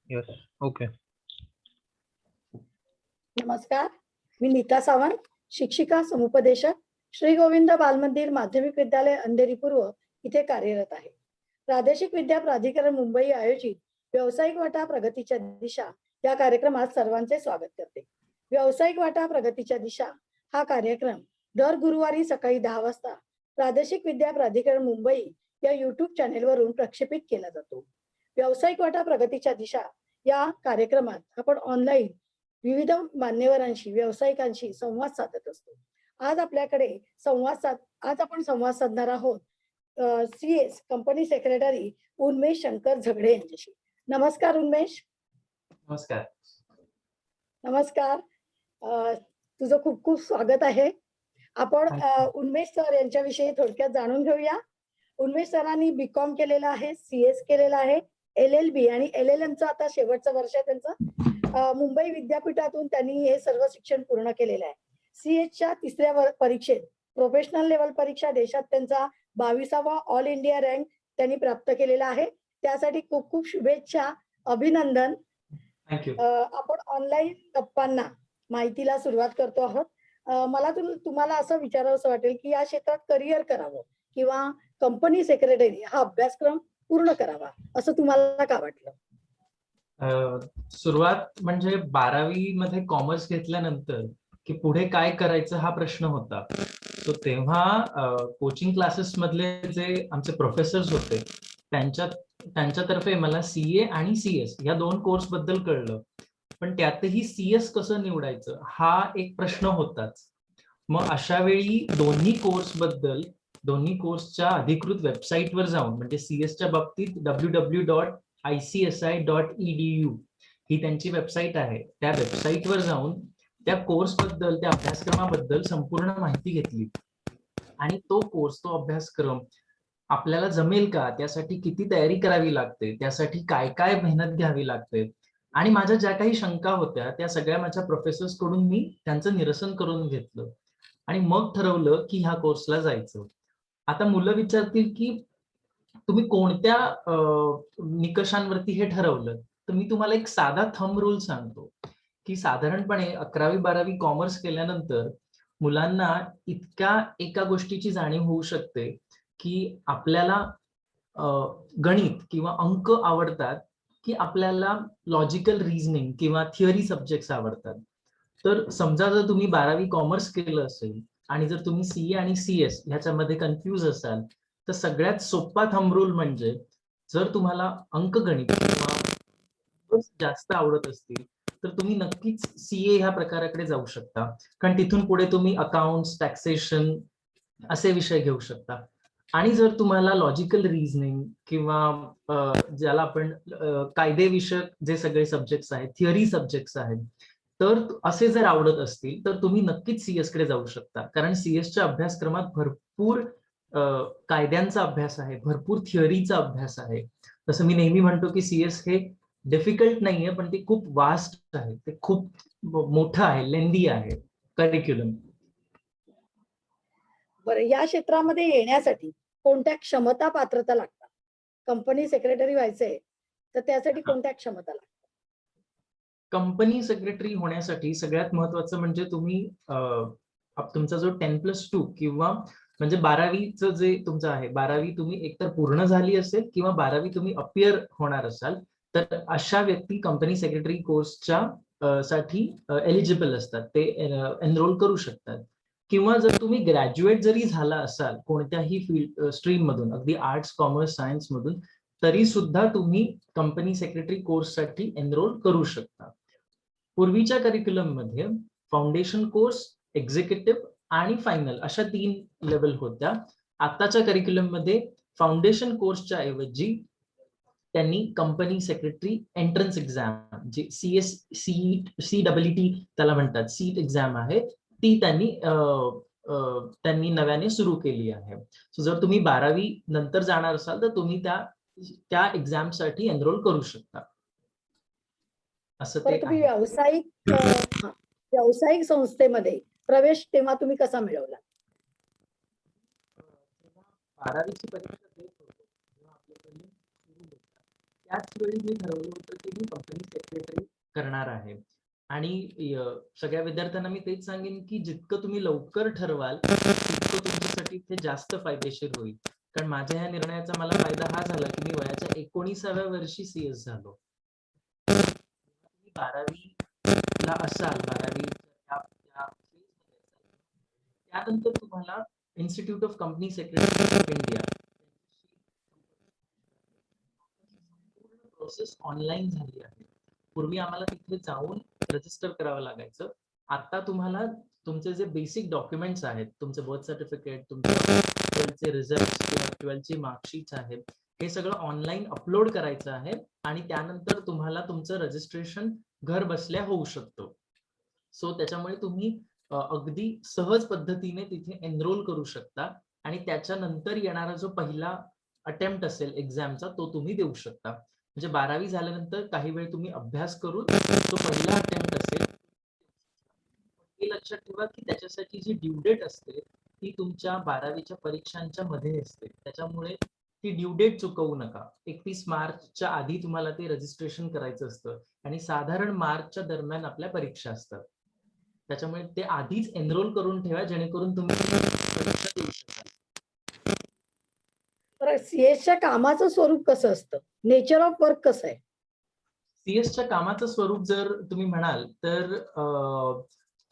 Yes. Okay. नमस्कार, मी नीता सावंत, शिक्षिका समुपदेशक, श्री गोविंद बालमंदिर माध्यमिक विद्यालय अंधेरी पूर्व इथे कार्यरत आहे. प्रादेशिक विद्या प्राधिकरण मुंबई आयोजित व्यावसायिक वाटा प्रगतीच्या दिशा या कार्यक्रमात सर्वांचे स्वागत करते. व्यावसायिक वाटा प्रगतीच्या दिशा हा कार्यक्रम दर गुरुवारी सकाळी 10 वाजता प्रादेशिक विद्या प्राधिकरण मुंबई या युट्यूब चॅनेलवरून प्रक्षेपित केला जातो. व्यावसायिक वाटा प्रगतीच्या दिशा या कार्यक्रमात आपण ऑनलाईन विविध मान्यवरांशी व्यावसायिकांशी संवाद साधत असतो. आज आपण संवाद साधणार आहोत CS company secretary Unmesh Shankar झगडे यांच्याशी. नमस्कार उन्मेष. नमस्कार. नमस्कार. तुझं खूप खूप स्वागत आहे. आपण उन्मेष सर यांच्याविषयी थोडक्यात जाणून घेऊया. उन्मेष सरांनी BCom केलेलं आहे, CS केलेलं आहे, LLB आणि LLM आता शेवटचं वर्ष आहे त्यांचं. मुंबई विद्यापीठातून त्यांनी हे सर्व शिक्षण पूर्ण केलेलं आहे. CS तिसऱ्या परीक्षेत प्रोफेशनल लेवल परीक्षा देशात त्यांचा 22वा ऑल इंडिया रँक त्यांनी प्राप्त केलेला आहे. त्यासाठी खूप खूप शुभेच्छा, अभिनंदन. आपण ऑनलाईन गप्पांना माहितीला सुरुवात करतो आहोत. मला तुम्हाला असं विचारावंसं वाटेल की या क्षेत्रात करिअर करावं किंवा कंपनी सेक्रेटरी हा अभ्यासक्रम पूर्ण करावा असं तुम्हाला का वाटलं? सुरुवात म्हणजे 12वी मध्ये कॉमर्स घेतल्यानंतर की पुढे काय करायचं हा प्रश्न होता. तो तेव्हा कोचिंग क्लासेस मधले जे आमचे प्रोफेसर्स होते त्यांच्यातर्फे मला CA आणि CS या 2 कोर्स बद्दल कळलं. पण त्यातही CS कसं निवडायचं हा एक प्रश्न होताच. मग अशा वेळी दोन्ही कोर्सच्या अधिकृत वेबसाईटवर जाऊन म्हणजे CS बाबतीत www.icsi.edu ही त्यांची वेबसाईट आहे. त्या वेबसाईटवर जाऊन त्या कोर्स बद्दल, त्या अभ्यासक्रमाबद्दल संपूर्ण माहिती घेतली आणि तो अभ्यासक्रम आपल्याला जमेल का, त्यासाठी किती तयारी करावी लागते, त्यासाठी काय काय मेहनत घ्यावी लागते आणि माझ्या ज्या काही शंका होत्या त्या सगळ्या माझ्या प्रोफेसर्स कडून मी त्यांचं निरसन करून घेतलं आणि मग ठरवलं की ह्या कोर्सला जायचं. आता मुलं विचारतील की तुम्ही कोणत्या निकषांवरती हे ठरवलं, तर मी तुम्हाला एक साधा थंब रूल सांगतो की साधारणपणे 11वी-12वी कॉमर्स केल्यानंतर मुलांना एका गोष्टीची जाणीव होऊ शकते की आपल्याला गणित किंवा अंक आवडतात की आपल्याला लॉजिकल रिझनिंग किंवा थिअरी सब्जेक्ट्स आवडतात. तर समजा जर तुम्ही 12वी कॉमर्स केलं असेल आणि जर तुम्ही CA आणि CS ह्याच्यामध्ये कन्फ्यूज असाल तर सगळ्यात सोपा थंब रूल म्हणजे जर तुम्हाला अंकगणित किंवा जास्त आवडत असतील तर तुम्ही नक्कीच CA ह्या प्रकाराकडे जाऊ शकता, कारण तिथून पुढे तुम्ही अकाउंट्स, टॅक्सेशन असे विषय घेऊ शकता. आणि जर तुम्हाला लॉजिकल रिझनिंग किंवा ज्याला आपण कायदेविषयक जे सगळे सब्जेक्ट्स आहेत, थिअरी सब्जेक्ट्स आहेत, तर असे जर आवडत असतील तर तुम्ही नक्कीच CS कडे जाऊ शकता, कारण CSच्या अभ्यासक्रमात भरपूर कायद्यांचा अभ्यास आहे, भरपूर थिअरीचा अभ्यास आहे. तसं मी नेहमी म्हणतो की CS हे डिफिकल्ट नाहीये, पण ते खूप वास्ट आहे, ते खूप मोठं आहे, लेंदी आहे करिक्युलम. बरं, या क्षेत्रामध्ये येण्यासाठी कोणत्या क्षमता पात्रता लागतात? कंपनी सेक्रेटरी व्हायचंय तर त्यासाठी कोणत्या क्षमता लागतात? कंपनी सेक्रेटरी होण्यासाठी सगळ्यात महत्वाचं म्हणजे तुम्ही तुमचा जो 10+2 किंवा म्हणजे 12वीचं जे तुमचं आहे, 12वी तुम्ही एकतर पूर्ण झाली असेल किंवा 12वी तुम्ही अपियर होणार असाल तर अशा व्यक्ती कंपनी सेक्रेटरी कोर्सच्या साठी एलिजिबल असतात, ते एनरोल करू शकतात. किंवा जर तुम्ही ग्रॅज्युएट जरी झाला असाल कोणत्याही फील्ड स्ट्रीम मधून, अगदी आर्ट्स, कॉमर्स, सायन्स मधून, तरी सुद्धा तुम्ही कंपनी सेक्रेटरी कोर्ससाठी एनरोल करू शकता. पूर्वीच्या करिक्युलम मध्ये फाउंडेशन कोर्स, एक्झिक्युटिव्ह आणि फायनल अशा 3 लेवल होत्या. आताच्या करिक्युलम मध्ये फाउंडेशन कोर्सच्या ऐवजी त्यांनी कंपनी सेक्रेटरी एंट्रन्स एक्झाम जी CET त्याला म्हणतात, सीट एक्झाम आहे, ती त्यांनी नव्याने सुरू केली आहे. सो जर तुम्ही 12वी नंतर जाणार असाल तर तुम्ही त्या एक्झाम साठी एनरोल करू शकता. असं ते तुम्ही व्यावसायिक संस्थेमध्ये प्रवेश तेव्हा तुम्ही कसा मिळवला? 12वीची परीक्षा देत होतो तेव्हा आपले प्रिलिम्स सुरू होतात, त्याच वेळी मी ठरवलं होतं की मी कंपनी सेक्रेटरी करणार आहे. आणि सगळ्या विद्यार्थ्यांना मी तेच सांगेन की जितकं तुम्ही लवकर ठरवाल तितकं तुमच्यासाठी ते जास्त फायदेशीर होईल. कारण माझ्या ह्या निर्णयाचा मला फायदा हा झाला की मी वयाच्या 19व्या वर्षी CS झालो. 12वीला असाल, 12वी त्यानंतर तुम्हाला institute of company secretary of India process online झाली आहे. पूर्वी आम्हाला तिथे जाऊन रजिस्टर करावं लागायचं. आता तुम्हाला तुमचे जे बेसिक डॉक्युमेंट्स आहेत, तुमचं बर्थ सर्टिफिकेट, तुमचे 12चे रिझल्ट किंवा 12ची मार्कशीट्स आहेत, हे सगळं ऑनलाईन अपलोड करायचं आहे आणि त्यानंतर तुम्हाला तुमचं रजिस्ट्रेशन घर बसल्या होऊ शकतं. सो त्याच्यामुळे तुम्ही अगदी सहज पद्धतीने तिथे एनरोल करू शकता आणि त्याच्यानंतर येणारा जो पहिला अटेम्प्ट असेल एक्झामचा तो तुम्ही देऊ शकता. म्हणजे 12वी झाल्यानंतर काही वेळ तुम्ही अभ्यास करून तो पहिला अटेम्प्ट असेल. हे लक्षात ठेवा की त्याच्यासाठी जी ड्यू डेट असते ती तुमच्या 12वीच्या परीक्षांच्या मध्ये असते. त्याच्यामुळे ती ड्यू डेट चुकवू नका. 31 मार्चच्या आधी तुम्हाला ते रजिस्ट्रेशन करायचं असतं आणि साधारण मार्चच्या दरम्यान आपल्या परीक्षा असतात. त्याच्यामुळे ते आधीच एनरोल करून ठेवा जेणेकरून तुम्ही परीक्षा देऊ शकाल. तर सीएसच्या कामाचं स्वरूप कसं असतं? नेचर ऑफ वर्क कसं आहे? सीएसच्या कामाचं स्वरूप जर तुम्ही म्हणाल तर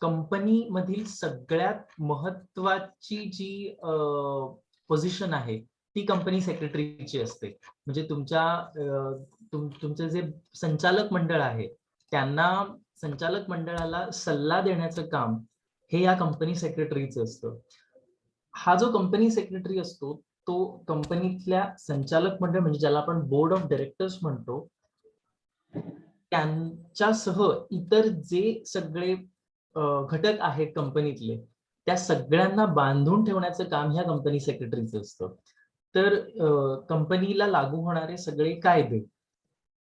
कंपनी मधील सगळ्यात महत्वाची जी पोझिशन आहे ती कंपनी सेक्रेटरीची असते. म्हणजे तुमचे जे संचालक मंडळ आहे त्यांना संचालक मंडळाला सल्ला देण्याचं काम हे या कंपनी सेक्रेटरीचं असतं. हा जो कंपनी सेक्रेटरी असतो तो कंपनीतल्या संचालक मंडळ म्हणजे ज्याला आपण बोर्ड ऑफ डायरेक्टर्स म्हणतो त्यांच्यासह इतर जे सगळे घटक आहेत कंपनीतले त्या सगळ्यांना बांधून ठेवण्याचं काम ह्या कंपनी सेक्रेटरीचं असतं. तर कंपनीला लागू होणारे सगळे कायदे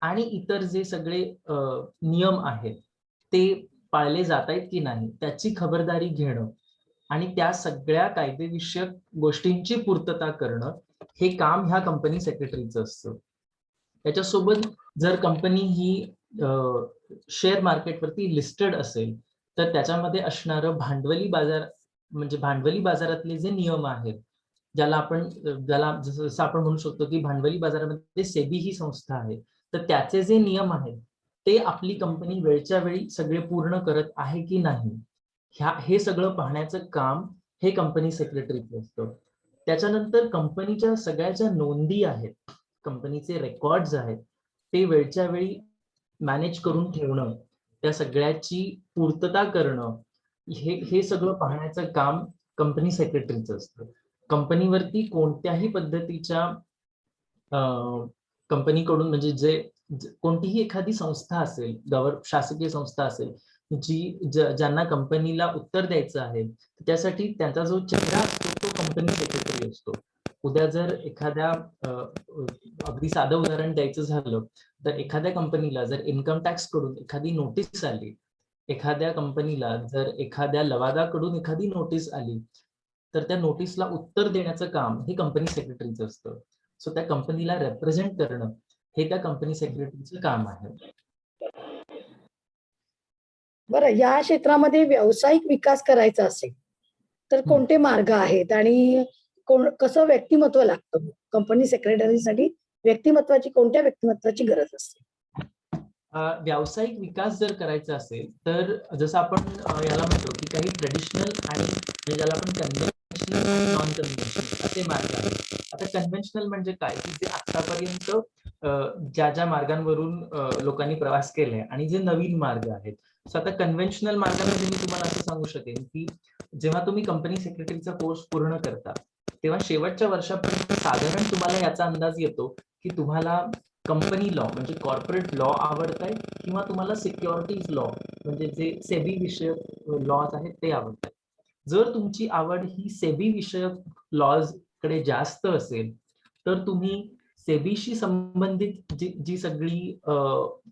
आणि इतर जे सगळे नियम आहेत ते पाळले जात आहेत की नाही त्याची खबरदारी घेणं आणि त्या सगळ्या कायदेविषयक गोष्टींची पूर्तता करणं हे काम ह्या कंपनी सेक्रेटरीचं असतं. त्याच्यासोबत जर कंपनी ही शेअर मार्केटवरती लिस्टेड असेल तर त्याच्यामध्ये असणारं भांडवली बाजार म्हणजे भांडवली बाजारातले जे नियम आहेत ज्याला जसं आपण म्हणू शकतो की भांडवली बाजारामध्ये सेबी ही संस्था आहे तर त्याचे जे नियम आहेत ते आपली कंपनी वेळच्या वेळी सगळे पूर्ण करत आहे की नाही हे सगळं पाहण्याचं काम हे कंपनी सेक्रेटरीचं असतं. त्याच्यानंतर कंपनीच्या सगळ्या ज्या नोंदी आहेत कंपनीचे रेकॉर्ड्स आहेत ते वेळच्या वेळी मॅनेज करून ठेवणं त्या सगळ्याची पूर्तता करणं हे सगळं पाहण्याचं काम कंपनी सेक्रेटरीचं असतं. कंपनीवरती कोणत्याही पद्धतीच्या कंपनीकडून म्हणजे कोणतीही एखादी संस्था असेल शासकीय संस्था असेल ज्यांना कंपनीला उत्तर द्यायचं आहे त्यासाठी त्यांचा जो चेहरा असतो तो कंपनी सेक्रेटरी असतो. उद्या जर एखाद्या अगदी साधं उदाहरण द्यायचं झालं तर एखाद्या कंपनीला जर इन्कम टॅक्स कडून एखादी नोटीस आली एखाद्या कंपनीला जर एखाद्या लवादाकडून एखादी नोटीस आली तर त्या नोटीसला उत्तर देण्याचं काम हे कंपनी सेक्रेटरीचं असतं. सो त्या कंपनीला रिप्रेझेंट करणं हे त्या कंपनी सेक्रेटरीचं काम आहे. बरं, या क्षेत्रामध्ये व्यावसायिक विकास करायचा असेल तर कोणते मार्ग आहेत आणि कसं व्यक्तिमत्व लागतं? कंपनी सेक्रेटरीसाठी कोणत्या व्यक्तिमत्वाची गरज असते? व्यावसायिक विकास जर करायचा असेल तर जसं आपण याला म्हणतो की काही ट्रेडिशनल आणि ज्याला आपण कन्व्हेन्शनल आणि नॉन कन्व्हेन्शनल असे मार्ग आहेत. आता कन्व्हेन्शनल म्हणजे काय की जे आतापर्यंत ज्या मार्गांवरून लोकांनी प्रवास केलाय आणि जे नवीन मार्ग आहेत. सो आता कन्व्हेन्शनल मार्गामध्ये मी तुम्हाला असं सांगू शकेन की जेव्हा तुम्ही कंपनी सेक्रेटरीचा कोर्स पूर्ण करता तेव्हा शेवटच्या वर्षापर्यंत साधारण तुम्हाला याचा अंदाज येतो की तुम्हाला कंपनी लॉ म्हणजे कॉर्पोरेट लॉ आवडताय किंवा तुम्हाला सिक्युरिटीज लॉ म्हणजे जे सेबी विषयक लॉज आहेत ते आवडतात. जर तुमची आवड ही सेबी विषयक लॉज कडे जास्त असेल तर तुम्ही सेबीशी संबंधित जी सगळी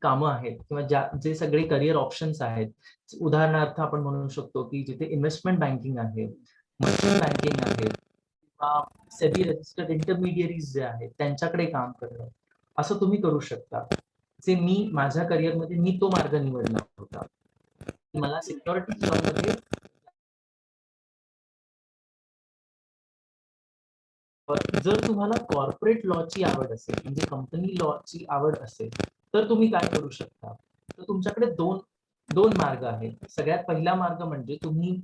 कामं आहेत किंवा जे सगळे करिअर ऑप्शन्स आहेत उदाहरणार्थ आपण म्हणू शकतो की जिथे इन्व्हेस्टमेंट बँकिंग आहे, मर्चंट बँकिंग आहे किंवा सेबी रजिस्टर्ड इंटरमिडियरीज जे आहेत त्यांच्याकडे काम करणं असं तुम्ही करू शकता. जे मी माझ्या करिअरमध्ये मी तो मार्ग निवडला होता. मला सिक्युरिटी जॉबमध्ये जर तुम्हाला कॉर्पोरेट लॉची आवड असेल, म्हणजे कंपनी लॉची आवड असेल, तर तुम्ही काय करू शकता? तर तुमच्याकडे दोन मार्ग आहेत. सगळ्यात पहिला मार्ग म्हणजे तुम्ही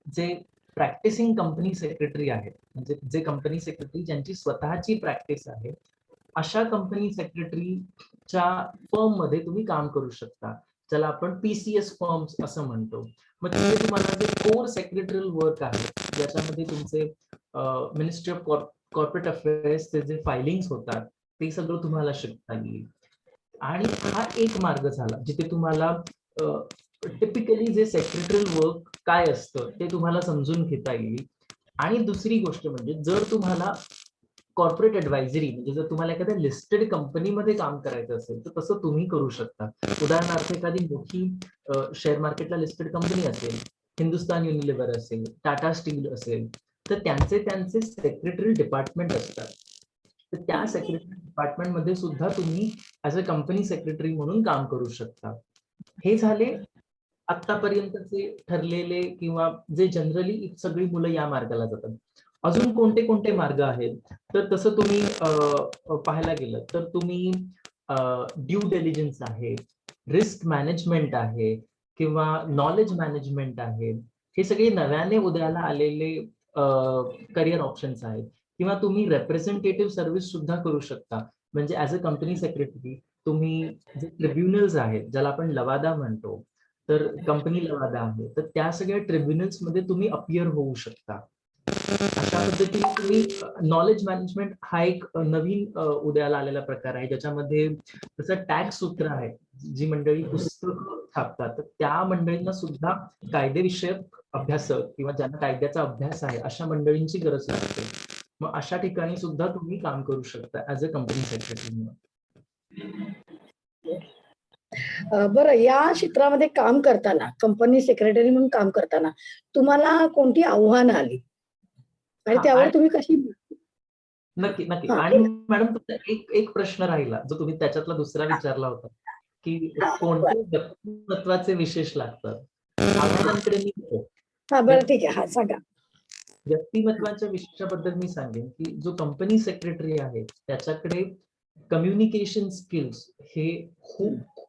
जे प्रॅक्टिसिंग कंपनी सेक्रेटरी आहेत, म्हणजे जे कंपनी सेक्रेटरी ज्यांची स्वतःची प्रॅक्टिस आहे, अशा कंपनी सेक्रेटरीच्या फर्म मध्ये तुम्ही काम करू शकता, ज्याला आपण PCS फर्म्स असं म्हणतो. मग तिथे तुम्हाला जे कोर सेक्रेटरियल वर्क आहे, ज्याच्यामध्ये तुमचे मिनिस्ट्री ऑफ कॉर्पोरेट अफेअर्सचे जे फायलिंग्स होतात ते सगळं तुम्हाला शिकता येईल. आणि हा एक मार्ग झाला जिथे तुम्हाला टिपिकली जे सेक्रेटरियल वर्क काय असतं ते तुम्हाला समजून घेता येईल. आणि दुसरी गोष्ट म्हणजे जर तुम्हाला कॉर्पोरेट ऍडवायझरी, म्हणजे जर तुम्हाला एखाद्या लिस्टेड कंपनीमध्ये काम करायचं असेल तर तसं तुम्ही करू शकता. उदाहरणार्थ एखादी मोठी शेअर मार्केटला लिस्टेड कंपनी असेल, हिंदुस्तान युनिलिव्हर असेल, टाटा स्टील असेल, तर त्यांचे सेक्रेटरी डिपार्टमेंट असतात. तर त्या सेक्रेटरी डिपार्टमेंटमध्ये सुद्धा तुम्ही ऍज अ कंपनी सेक्रेटरी म्हणून काम करू शकता. हे झाले आतापर्यंतचे ठरलेले किंवा जे जनरली सगळी मुलं या मार्गाला जातात. अजून कोणते कोणते मार्ग आहेत? तर तसं तुम्ही पाहायला गेलं तर तुम्ही ड्यू डिलिजन्स आहे, रिस्क मॅनेजमेंट आहे किंवा नॉलेज मॅनेजमेंट आहे. हे सगळे नव्याने उदयाला आलेले करिअर ऑप्शन्स आहेत. किंवा तुम्ही रेप्रेझेंटेटिव्ह सर्व्हिस सुद्धा करू शकता. म्हणजे ऍज अ कंपनी सेक्रेटरी तुम्ही जे ट्रिब्युनल्स आहेत, ज्याला आपण लवादा म्हणतो, तर कंपनी लवादा आहे, तर त्या सगळ्या ट्रिब्युनल्स मध्ये तुम्ही अपियर होऊ शकता. अशा पद्धतीने तुम्ही नॉलेज मॅनेजमेंट हा एक नवीन उदयाला आलेला प्रकार आहे, ज्याच्यामध्ये जसं टॅक्स सूत्र आहे, जी मंडळी पुस्तक छापतात तर त्या मंडळींना सुद्धा कायदेविषयक अभ्यासक किंवा ज्यांना कायद्याचा अभ्यास आहे अशा मंडळींची गरज लागते. मग अशा ठिकाणी सुद्धा तुम्ही काम करू शकता ऍज अ कंपनी सेक्रेटरी म्हणून. बरं, या क्षेत्रामध्ये काम करताना, कंपनी सेक्रेटरी म्हणून काम करताना तुम्हाला कोणती आव्हानं आली आणि हा, त्यावर आणि तुम्ही कशी नक्की नक्की. हा आणि मॅडम तुमचा एक एक प्रश्न राहिला जो तुम्ही त्याच्यातला दुसरा विचारला होता, की बरं. कोणते व्यक्तिमत्वाचे विशेष लागतात. आव्हानांकडे मी येतो. बरं ठीक आहे. सांगा. व्यक्तिमत्वाच्या विशेषाबद्दल मी सांगेन की जो कंपनी सेक्रेटरी आहे त्याच्याकडे कम्युनिकेशन स्किल्स हे खूप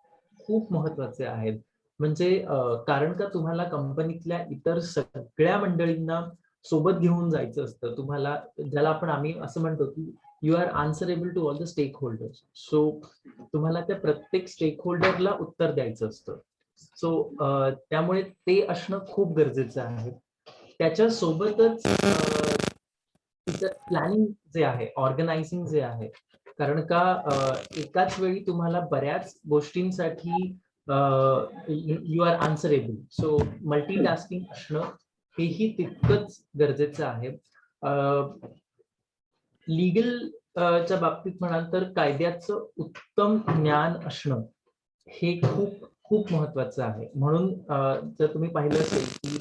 खूप महत्वाचे आहेत. म्हणजे कारण का तुम्हाला कंपनीतल्या इतर सगळ्या मंडळींना सोबत घेऊन जायचं असतं. तुम्हाला ज्याला आम्ही असं म्हणतो की you are answerable to all the stakeholders. So तुम्हाला त्या प्रत्येक स्टेक होल्डरला उत्तर द्यायचं असतं. सो त्यामुळे ते असणं खूप गरजेचं आहे. त्याच्या सोबतच प्लॅनिंग जे आहे, ऑर्गनायझिंग जे आहे, कारण का एकाच वेळी तुम्हाला बऱ्याच गोष्टींसाठी you are answerable. So multitasking असणं हेही तितकंच गरजेचं आहे. लीगल च्या बाबतीत म्हणाल तर कायद्याचं उत्तम ज्ञान असणं हे खूप खूप महत्वाचं आहे. म्हणून जर तुम्ही पाहिलं असेल की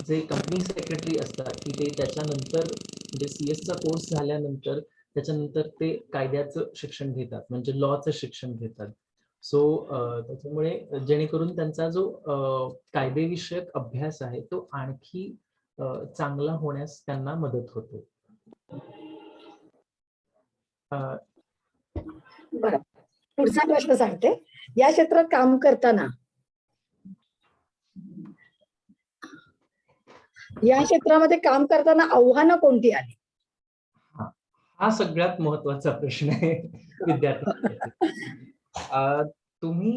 जे कंपनी सेक्रेटरी असतात की ते त्याच्यानंतर म्हणजे CS चा कोर्स झाल्यानंतर त्याच्यानंतर ते कायद्याचं शिक्षण घेतात, म्हणजे लॉचं शिक्षण घेतात. सो त्याच्यामुळे जेणेकरून त्यांचा जो कायदेविषयक अभ्यास आहे तो आणखी चांगला होण्यास त्यांना मदत होते. बरं, पुढचा प्रश्न सांगते. या क्षेत्रात काम करताना या क्षेत्रामध्ये काम करताना आव्हानं कोणती आली? हा सगळ्यात महत्वाचा प्रश्न आहे विद्यार्थ्यांसाठी. तुम्ही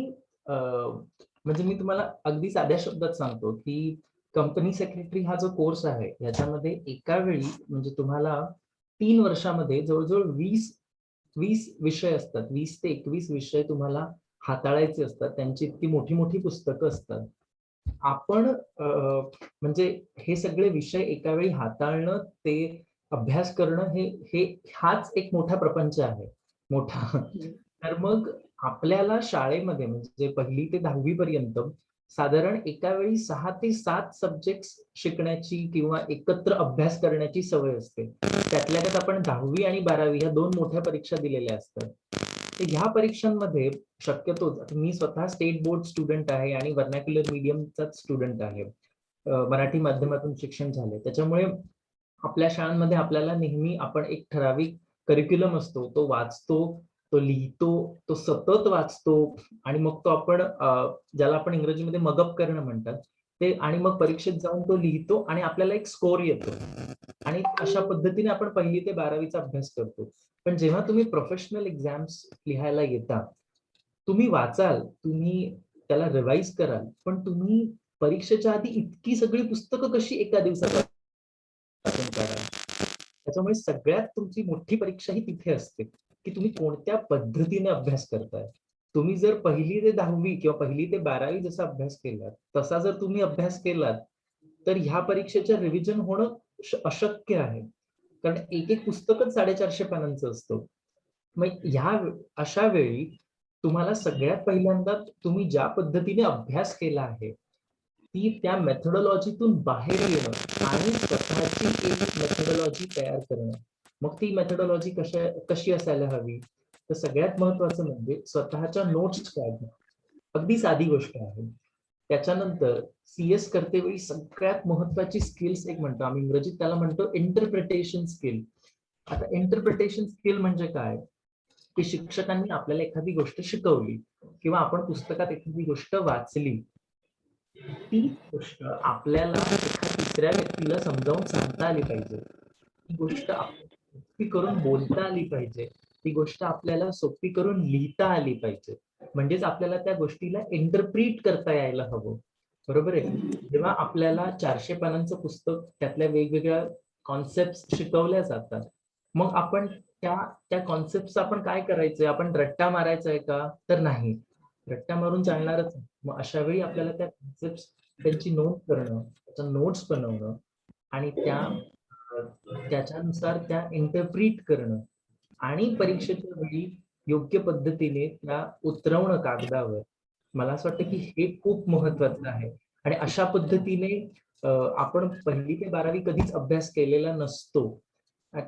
म्हणजे मी तुम्हाला अगदी साध्या शब्दात सांगतो की कंपनी सेक्रेटरी हा जो कोर्स आहे याच्यामध्ये एका वेळी म्हणजे तुम्हाला 3 वर्षामध्ये जवळजवळ 20 विषय असतात. 20 ते 21 विषय तुम्हाला हाताळायचे असतात. त्यांची इतकी मोठी मोठी पुस्तकं असतात. आपण म्हणजे हे सगळे विषय एका वेळी हाताळणं, ते अभ्यास करणं हाच एक मोठा प्रपंच आहे. मोठा. तर मग आपल्याला शाळेमध्ये म्हणजे 1ली ते 10वी पर्यंत साधारण एका वेळी 6 ते 7 सब्जेक्ट्स शिकण्याची किंवा एकत्र अभ्यास करण्याची सवय असते. त्यातल्या त्यात आपण 10वी आणि 12वी ह्या 2 मोठ्या परीक्षा दिलेल्या असतात. तर ह्या परीक्षांमध्ये शक्यतो मी स्वतः स्टेट बोर्ड स्टुडंट आहे आणि व्हर्नॅक्युलर मीडियमचाच स्टुडंट आहे. मराठी माध्यमातून शिक्षण झाले, त्याच्यामुळे आपल्या शाळांमध्ये आपल्याला नेहमी आपण एक ठराविक करिक्युलम असतो, तो वाचतो, तो लिहितो, तो सतत वाचतो आणि मग तो आपण ज्याला आपण इंग्रजीमध्ये मगअप करणं म्हणतात ते, आणि मग परीक्षेत जाऊन तो लिहितो आणि आपल्याला एक स्कोर येतो आणि अशा पद्धतीने आपण 1ली ते 12वीचा अभ्यास करतो. पण जेव्हा तुम्ही प्रोफेशनल एक्झाम्स लिहायला येता, तुम्ही वाचाल, तुम्ही त्याला रिवाइज कराल, पण तुम्ही परीक्षेच्या आधी इतकी सगळी पुस्तकं कशी एका दिवसात वाचून काढाल? त्याच्यामुळे सगळ्यात तुमची मोठी परीक्षा ही तिथे असते, की तुम्ही कोणत्या पद्धतीने अभ्यास करताय. तुम्ही जर 1ली ते 10वी किंवा 1ली ते 12वी जसा अभ्यास केलात, तसा जर तुम्ही अभ्यास केलात, तर ह्या परीक्षेचं रिव्हिजन होणं अशक्य आहे. कारण एक पुस्तकच 450 पानांचं असतं. मग अशा वेळी तुम्हाला सगळ्यात पहिल्यांदा तुम्ही ज्या पद्धतीने अभ्यास केला आहे, ती त्या मेथोडॉलॉजीतून बाहेर येणं आणि स्वतःची एक मेथोडॉलॉजी तयार करणं. मग ती मेथोडॉलॉजी कशी असायला हवी? तर सगळ्यात महत्त्वाचं म्हणजे स्वतःच्या नोट्स काढणं. अगदी साधी गोष्ट आहे. त्याच्यानंतर CS करतेवेळी सगळ्यात महत्त्वाची स्किल्स एक म्हणतो आम्ही इंग्रजीत त्याला म्हणतो इंटरप्रिटेशन स्किल. आता इंटरप्रिटेशन स्किल म्हणजे काय? की शिक्षकांनी आपल्याला एखादी गोष्ट शिकवली किंवा आपण पुस्तकात एखादी गोष्ट वाचली, ती गोष्ट आपल्याला एका तिसऱ्या व्यक्तीला समजावून सांगता आली पाहिजे. ती गोष्ट सोपी करून बोलता आली पाहिजे. ती गोष्ट आपल्याला सोपी करून लिहिता आली पाहिजे. म्हणजेच आपल्याला त्या गोष्टीला इंटरप्रीट करता यायला हवं. बरोबर आहे? जेव्हा आपल्याला 400 पानांचं पुस्तक त्यातल्या वेगवेगळ्या कॉन्सेप्ट शिकवल्या जातात, मग आपण त्या त्या कॉन्सेप्टचा आपण काय करायचंय? आपण रट्टा मारायचा आहे का? तर नाही. रट्टा मारून चालणारच नाही. मग अशा वेळी आपल्याला त्या कॉन्सेप्ट त्यांची नोट करणं, त्याच्या नोट्स बनवणं आणि त्याच्यानुसार त्या इंटरप्रीट करणं आणि परीक्षेच्या वेळी योग्य पद्धतीने त्या उतरवणं कागदावर. मला असं वाटतं की हे खूप महत्वाचं आहे आणि अशा पद्धतीने आपण 1ली ते 12वी कधीच अभ्यास केलेला नसतो.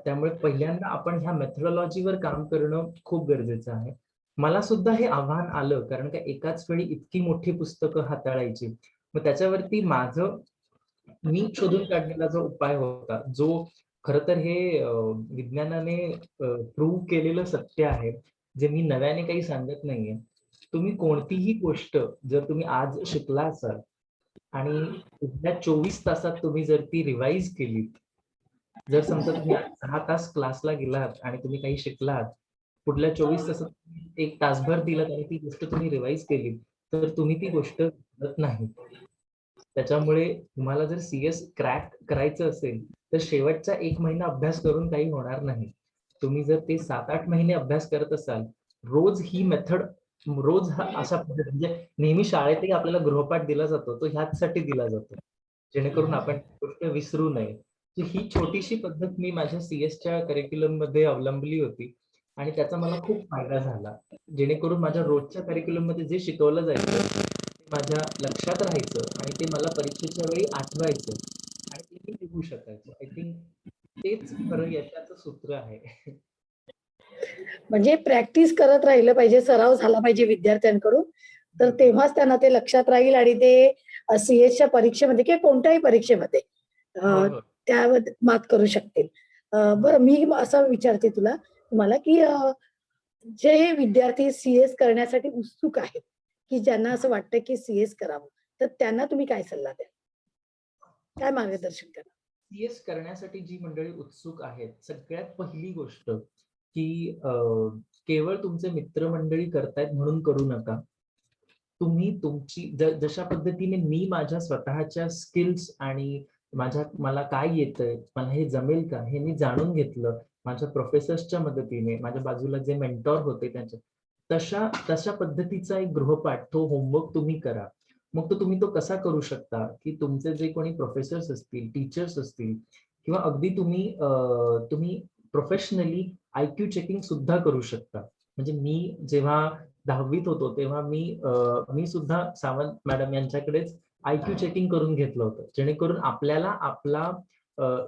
त्यामुळे पहिल्यांदा आपण ह्या मेथोडॉलॉजीवर काम करणं खूप गरजेचं आहे. मला सुद्धा हे आव्हान आलं, कारण का एकाच वेळी इतकी मोठी पुस्तकं हाताळायची. मग त्याच्यावरती मी शोधून काढलेला जो उपाय होता, जो खरं तर हे विज्ञानाने प्रूव्ह केलेलं सत्य आहे, जे मी नव्याने काही सांगत नाहीये. तुम्ही कोणतीही गोष्ट जर तुम्ही आज शिकला असाल आणि पुढल्या 24 तासात तुम्ही जर ती रिवाइज केलीत, जर समजा तुम्ही आज 6 तास क्लासला गेलात आणि तुम्ही काही शिकलात, पुढल्या 24 तासात 1 तासभर दिलात आणि ती गोष्ट तुम्ही रिवाइज केली, तर तुम्ही ती गोष्ट विसरत नाही. त्याच्यामुळे तुम्हाला जर CS क्रॅक करायचं असेल, तर शेवटचा 1 महिना अभ्यास करून काही होणार नाही. तुम्ही जर ते 7-8 महिने अभ्यास करत असाल, रोज ही मेथड रोज हा अशा पद्धतीने म्हणजे नेहमी शाळेतही आपल्याला गृहपाठ दिला जातो, तो ह्याचसाठी दिला जातो. जेणेकरून आपण ती गोष्ट विसरू नये. तर ही छोटीशी पद्धत मी माझ्या CSच्या करिक्युलममध्ये अवलंबली होती आणि त्याचा मला खूप फायदा झाला. जेणेकरून माझ्या रोजच्या करिक्युलममध्ये जे शिकवलं जायचं, ते माझ्या लक्षात राहायचं आणि ते मला परीक्षेच्या वेळी आठवायचं आणि ते मी लिहू शकायचो. आय थिंक तेच खरं यशाचं सूत्र आहे. म्हणजे प्रॅक्टिस करत राहिलं पाहिजे, सराव झाला पाहिजे विद्यार्थ्यांकडून. तर तेव्हाच त्यांना ते लक्षात राहील आणि ते CSच्या परीक्षेमध्ये किंवा कोणत्याही परीक्षेमध्ये होय, होय. त्यावर मात करू शकतील. बरं मी असं विचारते तुम्हाला की जे विद्यार्थी CS करण्यासाठी उत्सुक आहेत, की ज्यांना असं वाटतं की CS करावं, तर त्यांना तुम्ही काय सल्ला द्याल? काय मार्गदर्शन कराल? CS करण्यासाठी जी मंडळी उत्सुक आहेत, सगळ्यात पहिली गोष्ट की केवळ तुमचे मित्रमंडळी करतायत म्हणून करू नका. तुम्ही तुमची जशा पद्धतीने मी माझ्या स्वतःच्या स्किल्स आणि मला काय येतंय, मला हे जमेल का, हे मी जाणून घेतलं. माझ्या प्रोफेसर्सच्या मदतीने, माझ्या बाजूला जे मेंटॉर होते त्यांच्या तशा तशा पद्धतीचा एक गृहपाठ, तो होमवर्क तुम्ही करा. मग तुम्ही तो कसा करू शकता, की तुमचे जे कोणी प्रोफेसर्स असतील, टीचर्स असतील किंवा अगदी तुम्ही प्रोफेशनली IQ चेकिंग सुद्धा करू शकता. म्हणजे मी जेव्हा 10वीत होतो तेव्हा मी सुद्धा सावंत मॅडम यांच्याकडेच IQ चेकिंग करून घेतलं होतं. जेणेकरून आपल्याला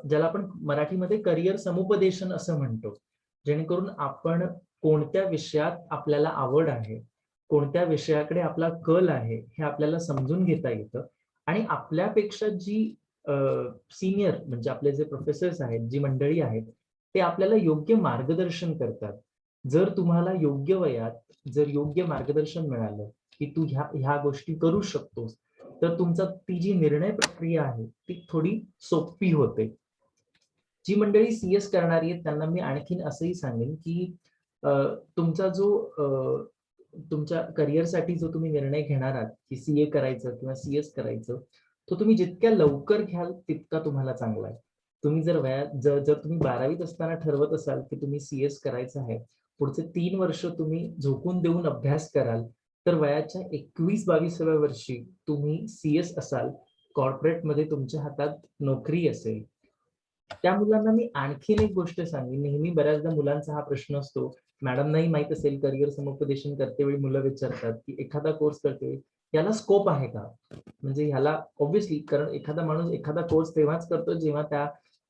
ज्याला आपण मराठीमध्ये करियर समुपदेशन असं म्हणतो. जेणेकरून आपण कोणत्या विषयात आपल्याला आवड आहे, कोणत्या विषयाकडे आपला कल आहे हे आपल्याला समजून घेता येतं. आणि आपल्यापेक्षा जी सिनियर म्हणजे आपले जे प्रोफेसर्स आहेत, जी मंडळी आहेत, ते आपल्याला योग्य मार्गदर्शन करतात. जर तुम्हाला योग्य वयात जर योग्य मार्गदर्शन मिळालं की तू ह्या गोष्टी करू शकतोस, तर तुमचा ती जी निर्णय प्रक्रिया आहे ती थोडी सोपी होते. जी मंडळी CS करणारी आहेत त्यांना मी आणखीन असंही सांगेन की तुमचा जो तुमच्या करिअरसाठी जो तुम्ही निर्णय घेणार आहात की CA करायचं किंवा CS करायचं, तो तुम्ही जितक्या लवकर घ्याल तितका तुम्हाला चांगला आहे. तुम्ही जर तुम्ही 12वीत असताना ठरवत असाल की तुम्ही CS करायचं आहे, पुढचे 3 वर्ष तुम्ही झोकून देऊन अभ्यास कराल, तर वयाच्या 21-22व्या वर्षी तुम्ही CS असाल, कॉर्पोरेटमध्ये तुमच्या हातात नोकरी असेल. त्या मुलांना मी आणखीन एक गोष्ट सांगेन, नेहमी बऱ्याचदा मुलांचा हा प्रश्न असतो, मॅडमनाही माहित असेल करिअर समुपदेशन करतेवेळी मुलं विचारतात की एखादा कोर्स करते याला स्कोप आहे का? म्हणजे ह्याला ऑब्व्हियसली कारण एखादा माणूस एखादा कोर्स तेव्हाच करतो जेव्हा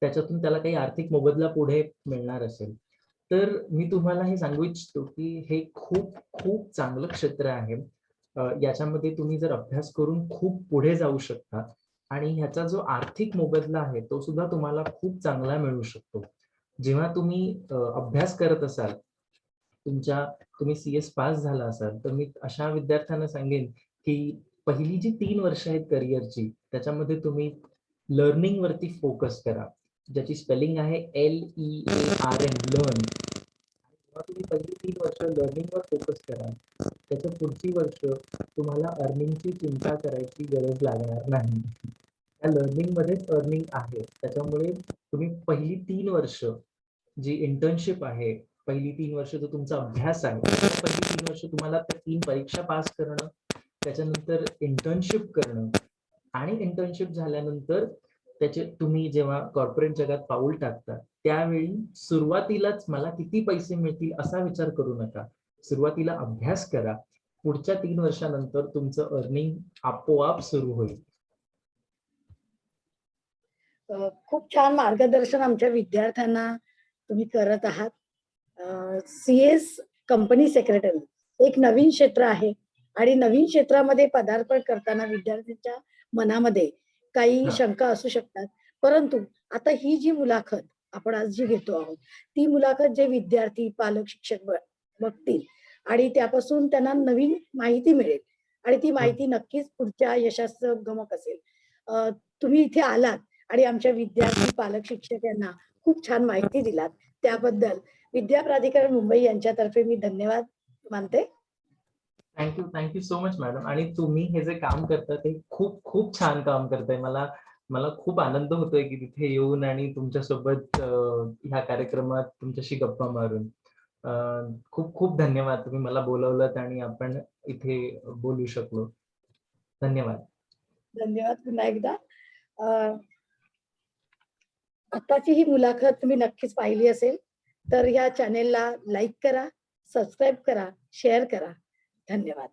त्याच्यातून त्याला काही आर्थिक मोबदला पुढे मिळणार असेल. तर मी तुम्हाला हे सांगू इच्छितो की हे खूप खूप चांगलं क्षेत्र आहे. याच्यामध्ये तुम्ही जर अभ्यास करून खूप पुढे जाऊ शकता आणि ह्याचा जो आर्थिक मोबदला आहे तो सुद्धा तुम्हाला खूप चांगला मिळू शकतो. जेव्हा तुम्ही अभ्यास करत असाल, तुम्ही CS पास झाला असाल, तर मी अशा विद्यार्थ्यांना सांगेन की पहिली जी 3 वर्ष आहेत करिअरची त्याच्यामध्ये तुम्ही लर्निंग वरती फोकस करा. ज्याची स्पेलिंग आहे LEARN लर्न. जेव्हा तुम्ही पहिली 3 वर्ष लर्निंगवर फोकस कराल, त्याच्या पुढची वर्ष तुम्हाला अर्निंगची चिंता करायची गरज लागणार नाही. त्या लर्निंग मध्येच अर्निंग आहे. त्याच्यामुळे तुम्ही पहिली 3 वर्ष जी इंटर्नशिप आहे, पहिली 3 वर्ष जो तुमचा अभ्यास आहे, पहिली 3 वर्ष तुम्हाला त्या 3 परीक्षा पास करणं, त्याच्यानंतर इंटर्नशिप करणं आणि इंटर्नशिप झाल्यानंतर तुम्ही जेव्हा कॉर्पोरेट जगात पाऊल टाकता, त्यावेळी सुरुवातीलाच मला किती पैसे मिळतील असा विचार करू नका. सुरुवातीला अभ्यास करा. पुढच्या 3 वर्षानंतर तुमचं अर्निंग आपोआप सुरू होईल. खूप छान मार्गदर्शन आमच्या विद्यार्थ्यांना तुम्ही करत आहात. CS कंपनी सेक्रेटरी एक नवीन क्षेत्र आहे आणि नवीन क्षेत्रामध्ये पदार्पण करताना विद्यार्थ्यांच्या मनामध्ये काही हां. शंका असू शकतात. परंतु आता ही जी मुलाखत आपण आज जी घेतो आहोत, ती मुलाखत जे विद्यार्थी, पालक, शिक्षक बघतील आणि त्यापासून त्यांना नवीन माहिती मिळेल आणि ती माहिती नक्कीच पुढच्या यशाचं गमक असेल. तुम्ही इथे आलात आणि आमच्या विद्यार्थी, पालक, शिक्षक यांना खूप छान माहिती दिलात. त्याबद्दल विद्या प्राधिकरण मुंबई यांच्यातर्फे मी धन्यवाद मानते. Thank you so much madam. आणि तुम्ही हे जे काम करता ते खूप खूप छान काम करताय. मला मला खूप आनंद होतोय की तिथे येऊन आणि तुमच्यासोबत ह्या कार्यक्रमात तुमच्याशी गप्पा मारून. खूप खूप धन्यवाद. तुम्ही मला बोलवलंत आणि आपण इथे बोलू शकलो. धन्यवाद. धन्यवाद पुन्हा एकदा. आताची ही मुलाखत तुम्ही नक्कीच पाहिली असेल, तर या चॅनेलला लाईक करा, सबस्क्राईब करा, शेअर करा. धन्यवाद.